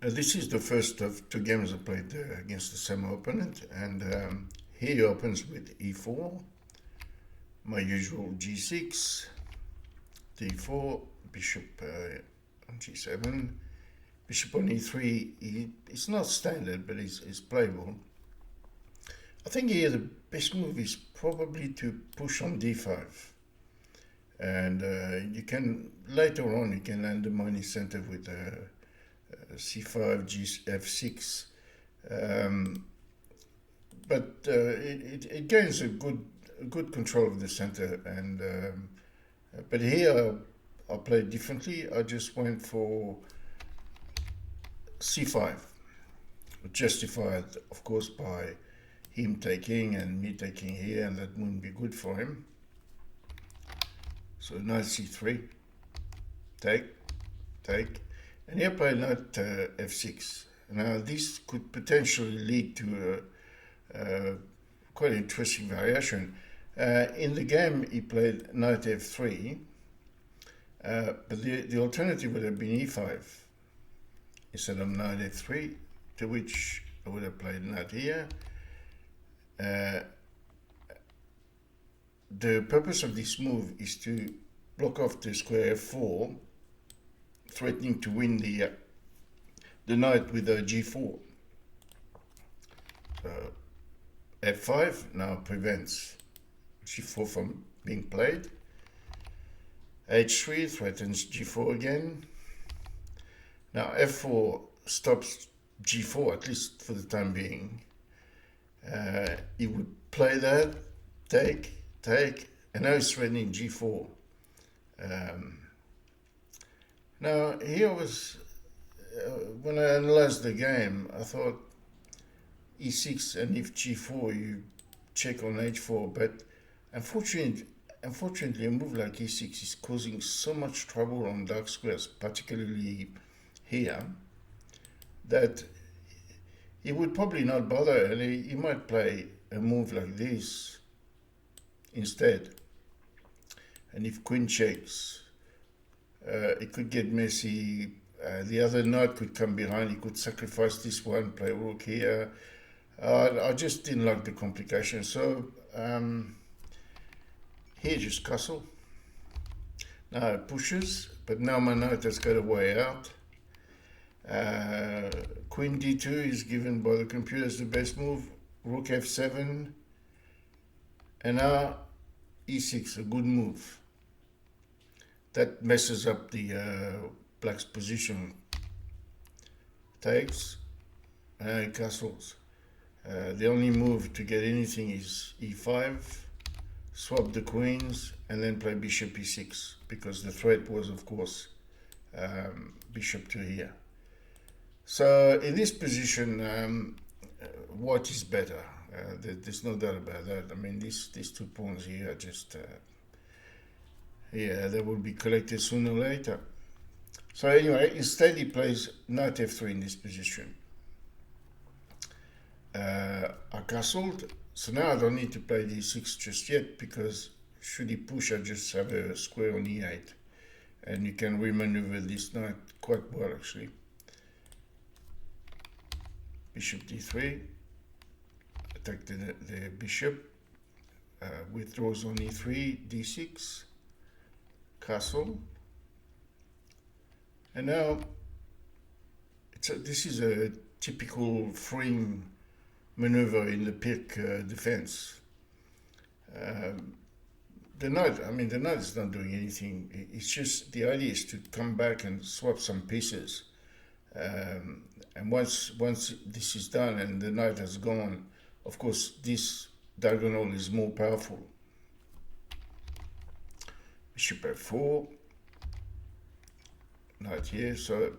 This is the first of two games I played against the same opponent, and he opens with e4, my usual g6, d4, bishop on g7, bishop on e3. It's not standard, but it's playable. I think here the best move is probably to push on d5, and you can later on you can undermine his center with c5, f6, but it gains a good control of the center. And but here I played differently. I just went for c5, justified of course by him taking and me taking here, and that wouldn't be good for him. So knight c3, take, and here played knight f6. Now this could potentially lead to a quite interesting variation. In the game he played knight f3, but the alternative would have been e5 instead of knight f3, to which I would have played knight here. The purpose of this move is to block off the square f4, threatening to win the knight with a g4. So f5 now prevents g4 from being played. h3 threatens g4 again. Now f4 stops g4, at least for the time being. He would play that, take, and now he's threatening g4. Now here was, when I analyzed the game, I thought e6, and if g4 you check on h4, but unfortunately a move like e6 is causing so much trouble on dark squares, particularly here, that he would probably not bother, and he might play a move like this instead. And if queen checks, it could get messy. The other knight could come behind. He could sacrifice this one, play rook here. I just didn't like the complication. So here just castle. Now it pushes, but now my knight has got a way out. Queen d2 is given by the computer as the best move. Rook f7, and now e6, a good move. That messes up the black's position. Takes and castles. The only move to get anything is e5, swap the queens, and then play bishop e6, because the threat was, of course, bishop to here. So in this position, white is better. There's no doubt about that. I mean, these 2 pawns here are just, they will be collected sooner or later. So anyway, instead he plays knight f3 in this position. I castled, so now I don't need to play d6 just yet, because should he push, I just have a square on e8, and you can remaneuver this knight quite well actually. Bishop d3, attack the bishop, withdraws on e3, d6, castle, and now this is a typical freeing maneuver in the Pirc defense. The knight is not doing anything. It's just, the idea is to come back and swap some pieces. And once this is done and the knight has gone, of course this diagonal is more powerful. Bishop f4, knight here. So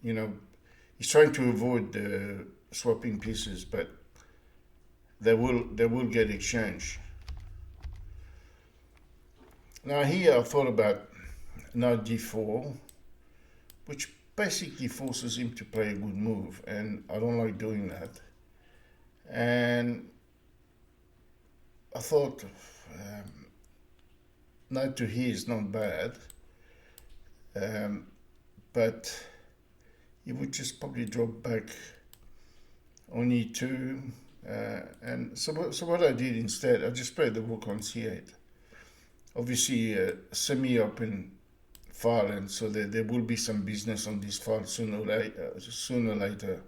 he's trying to avoid swapping pieces, but they will get exchanged. Now here I thought about knight d4, which basically forces him to play a good move, and I don't like doing that. And I thought knight to here is not bad, but he would just probably drop back on E2. And so what I did instead, I just played the rook on C8. Obviously, semi-open file, and so there will be some business on this file sooner or later.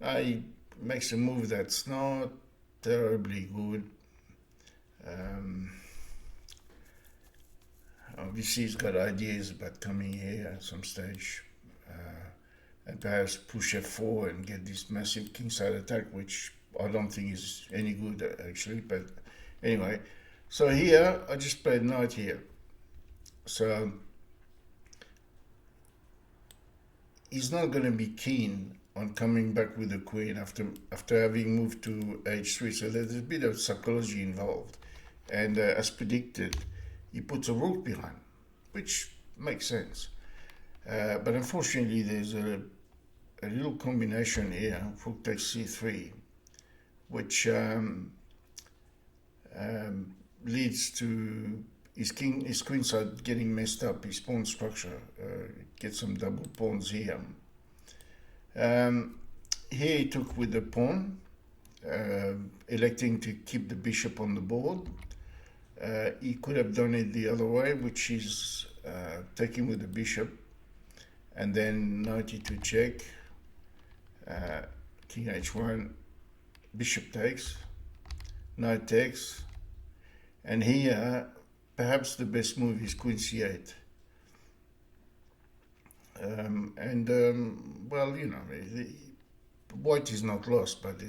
I makes a move that's not terribly good. Obviously, he's got ideas about coming here at some stage, and perhaps push f4 and get this massive kingside attack, which I don't think is any good actually. But anyway, so here I just played knight here. So he's not going to be keen on coming back with the queen after having moved to h3. So there's a bit of psychology involved, and as predicted, he puts a rook behind, which makes sense. But unfortunately, there's a little combination here, rook takes c3, which leads to his queenside getting messed up, his pawn structure, get some double pawns here. Here he took with the pawn, electing to keep the bishop on the board. He could have done it the other way, which is taking with the bishop, and then knight e2 check, king h1, bishop takes, knight takes, and here perhaps the best move is queen c8. Well, you know, white is not lost, but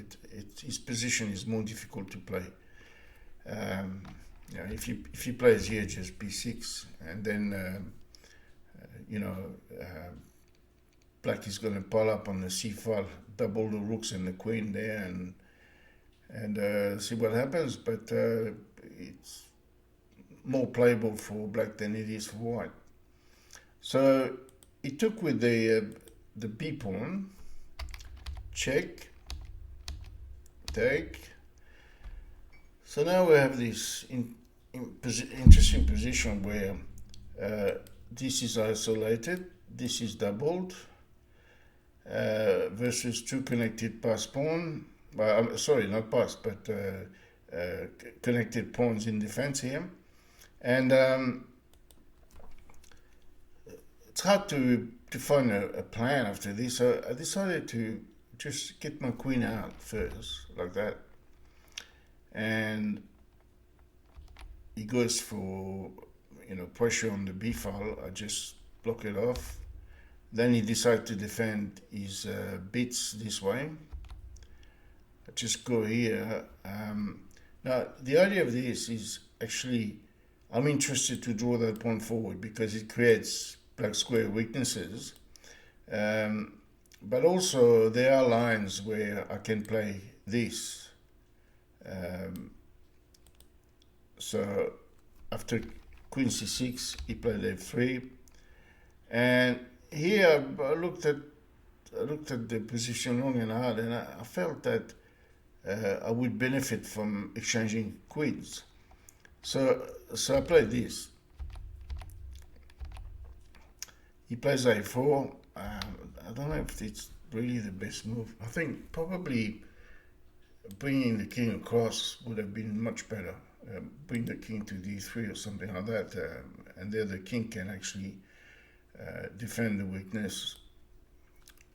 his position is more difficult to play. You know, if he plays here just b6, and then black is going to pile up on the c file, double the rooks and the queen there, and see what happens. But it's more playable for black than it is for white. So he took with the b pawn, check, take. So now we have this interesting position where this is isolated, this is doubled, versus two connected pass pawn. Sorry, not pass, but connected pawns in defense here. And it's hard to find a plan after this. So I decided to just get my queen out first, like that. And he goes for, pressure on the b file. I just block it off. Then he decides to defend his bits this way. I just go here. Now, the idea of this is actually, I'm interested to draw that pawn forward because it creates black square weaknesses. But also, there are lines where I can play this. So after queen c6, he played f3, and here I looked at the position long and hard, and I felt that I would benefit from exchanging queens. So I played this. He plays a4. I don't know if it's really the best move. I think probably bringing the king across would have been much better. Bring the king to d3 or something like that, and there the king can actually defend the weakness,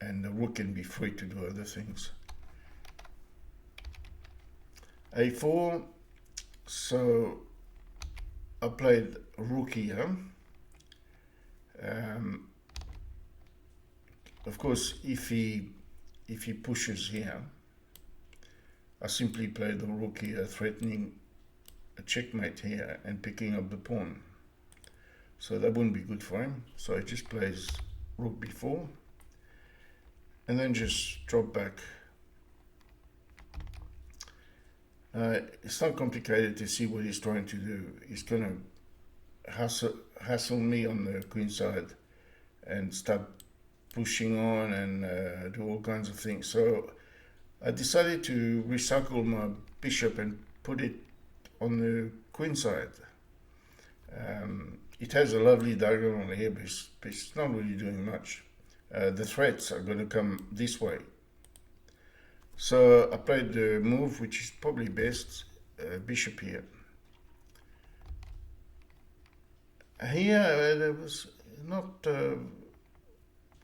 and the rook can be free to do other things. a4. So I played rook here. Of course, if he pushes here, I simply play the rook here, threatening a checkmate here and picking up the pawn. So that wouldn't be good for him. So he just plays rook b4, and then just drop back. It's not complicated to see what he's trying to do. He's going to hassle me on the queen side and start pushing on and do all kinds of things. So I decided to recycle my bishop and put it on the queen side. it has a lovely diagonal here, but it's not really doing much. The threats are going to come this way. So I played the move, which is probably best, bishop here. Here, it was not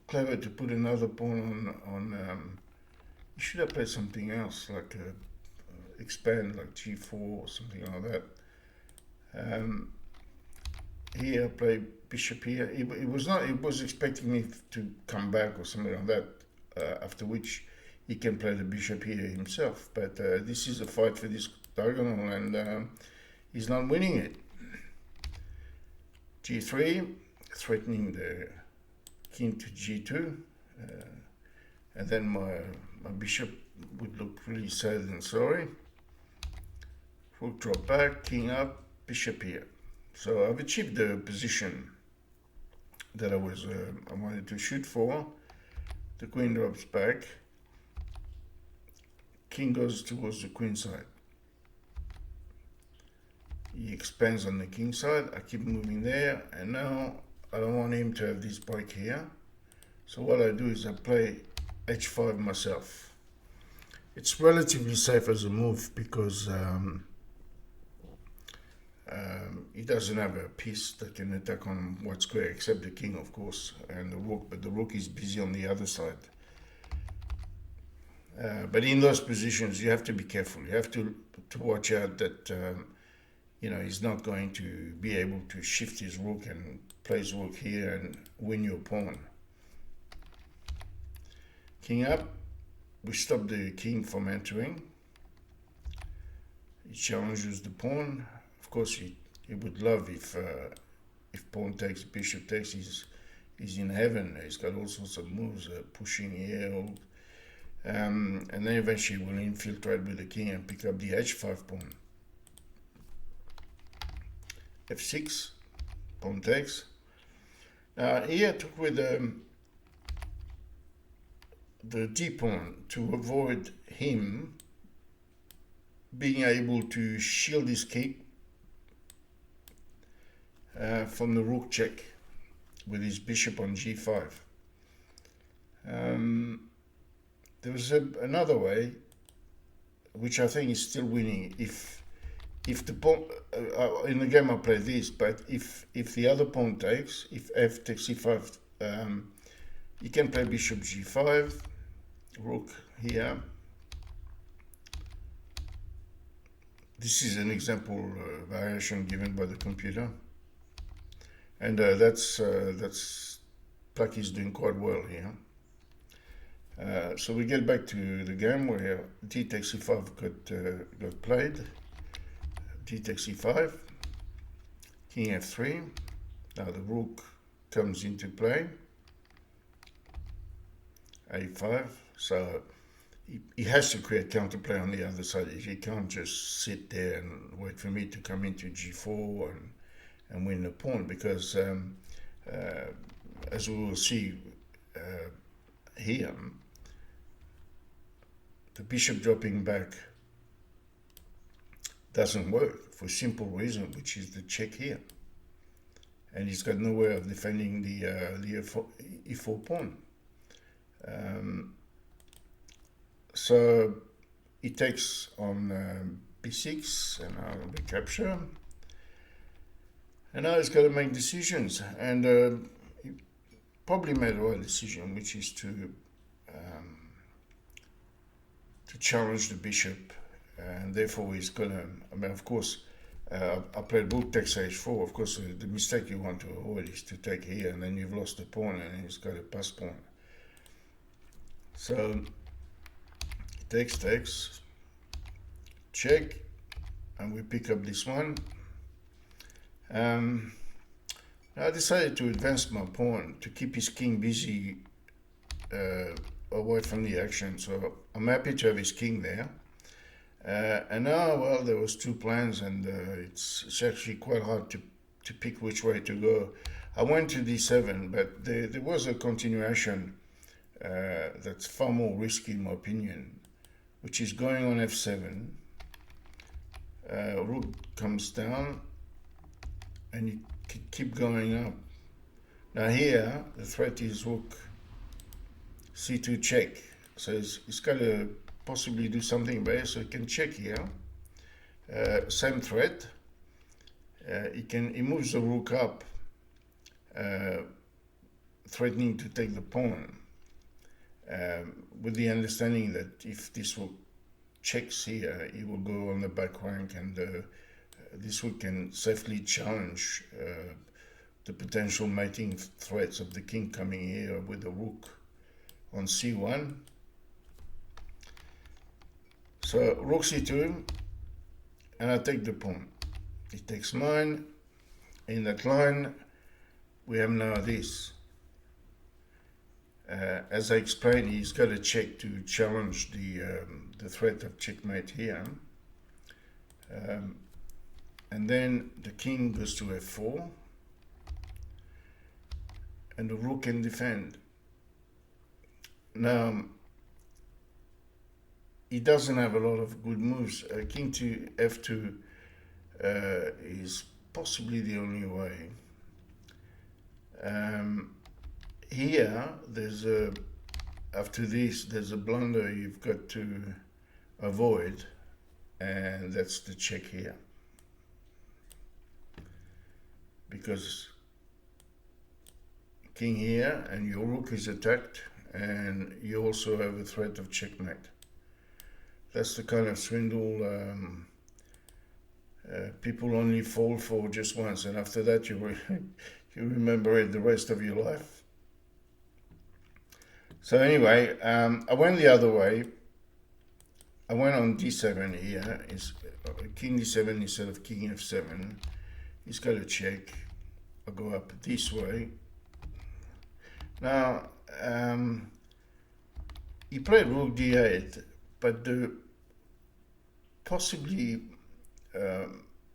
clever to put another pawn on you should have played something else, like expand, like g4 or something like that. Here I played bishop here. It was expecting me to come back or something like that, after which he can play the bishop here himself. But this is a fight for this diagonal, and he's not winning it. g3, threatening the king to g2, and then my bishop would look really sad and sorry. Rook drop back, king up, bishop here. So I've achieved the position that I wanted to shoot for. The queen drops back, king goes towards the queen side. He expands on the king side. I keep moving there, and now I don't want him to have this break here. So what I do is I play h5 myself. It's relatively safe as a move because he doesn't have a piece that can attack on white square, except the king, of course, and the rook, but the rook is busy on the other side. But in those positions, you have to be careful. You have to watch out that he's not going to be able to shift his rook and play his rook here and win your pawn. King up, we stop the king from entering. He challenges the pawn. Of course, he would love if pawn takes, bishop takes, he's in heaven. He's got all sorts of moves, pushing here, and then eventually will infiltrate with the king and pick up the h5 pawn. f6, pawn takes. Now here I took with the d pawn to avoid him being able to shield his king from the rook check with his bishop on g5. There was another way, which I think is still winning. If the pawn in the game I play this, but if the other pawn takes, if f takes c5, you can play bishop g5, rook here. This is an example variation given by the computer, and that's Plucky is doing quite well here. So we get back to the game where d takes c5 got played. D takes e5, king f3. Now the rook comes into play. a5. So he has to create counterplay on the other side. He can't just sit there and wait for me to come into g4 and win the pawn, because as we will see here, the bishop dropping back doesn't work for a simple reason, which is the check here, and he's got no way of defending the e4 pawn. So he takes on b6, and now we capture, and now he's got to make decisions, and he probably made the right decision, which is to challenge the bishop, and therefore he's gonna, I mean, of course, I played rook takes h4. Of course, the mistake you want to avoid is to take here, and then you've lost the pawn, and he's got a pass pawn. So takes, check, and we pick up this one. I decided to advance my pawn to keep his king busy away from the action, so I'm happy to have his king there. And now, well, there was two plans, and it's actually quite hard to pick which way to go. I went to d7, but there was a continuation that's far more risky in my opinion, which is going on f7. Rook comes down, and keep going up. Now here, the threat is rook c2 check. So he's got to possibly do something about it, so he can check here. Same threat. He moves the rook up, threatening to take the pawn, with the understanding that if this rook checks here, he will go on the back rank, and this rook can safely challenge the potential mating threats of the king coming here with the rook on c1. So rook c2, and I take the pawn. He takes mine. In that line, we have now this. As I explained, he's got a check to challenge the threat of checkmate here. And then the king goes to f4, and the rook can defend. Now, he doesn't have a lot of good moves. King to f2 is possibly the only way. Here, after this, there's a blunder you've got to avoid, and that's the check here. Because king here, and your rook is attacked, and you also have a threat of checkmate. That's the kind of swindle people only fall for just once, and after that you remember it the rest of your life. So anyway, I went the other way. I went on d7 here. It's king d7 instead of king f7. He's got a check. I'll go up this way. Now, he played rook d8, but the possibly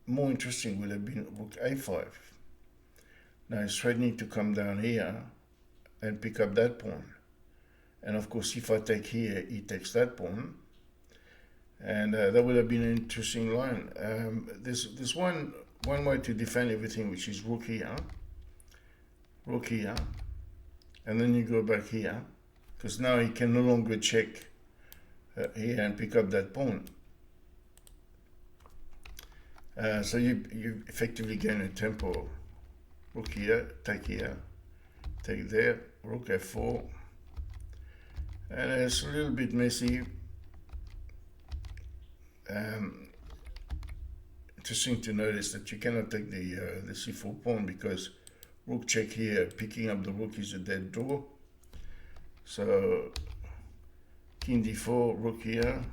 more interesting would have been rook a5. Now he's threatening to come down here and pick up that pawn. And of course, if I take here, he takes that pawn. And that would have been an interesting line. There's one way to defend everything, which is rook here, and then you go back here, because now he can no longer check here and pick up that pawn. So you effectively gain a tempo. Rook here, take there, rook f4. And it's a little bit messy. Interesting to notice that you cannot take the c4 pawn, because rook check here, picking up the rook is a dead draw. So king d4, rook here,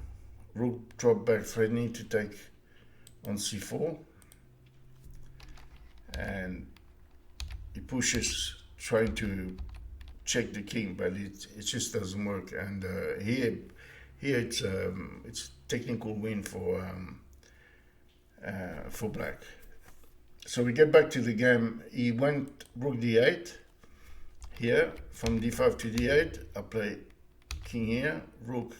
rook drop back, threatening to take on c4, and he pushes, trying to check the king, but it just doesn't work. And here it's technical win for black. So we get back to the game. He went rook d8 here, from d5 to d8. I play king here, rook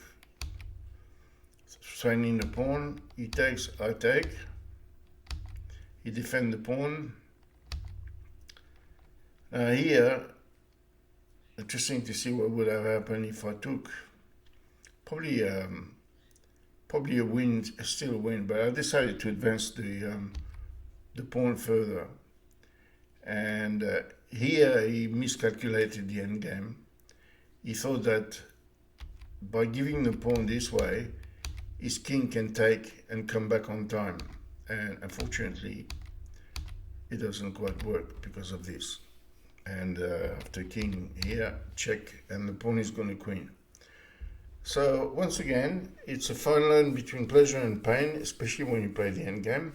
threatening the pawn. He takes, I take. He defends the pawn. Here, interesting to see what would have happened if I took. Probably a win, still a win, but I decided to advance the pawn further. And here he miscalculated the endgame. He thought that by giving the pawn this way, his king can take and come back on time. And unfortunately, it doesn't quite work because of this. And after king here, check, and the pawn is going to queen. So once again, it's a fine line between pleasure and pain, especially when you play the endgame.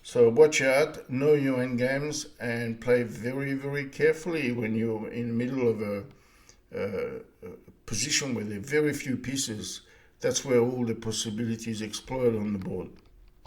So watch out, know your endgames, and play very, very carefully when you're in the middle of a position where there are very few pieces. That's where all the possibilities explode on the board.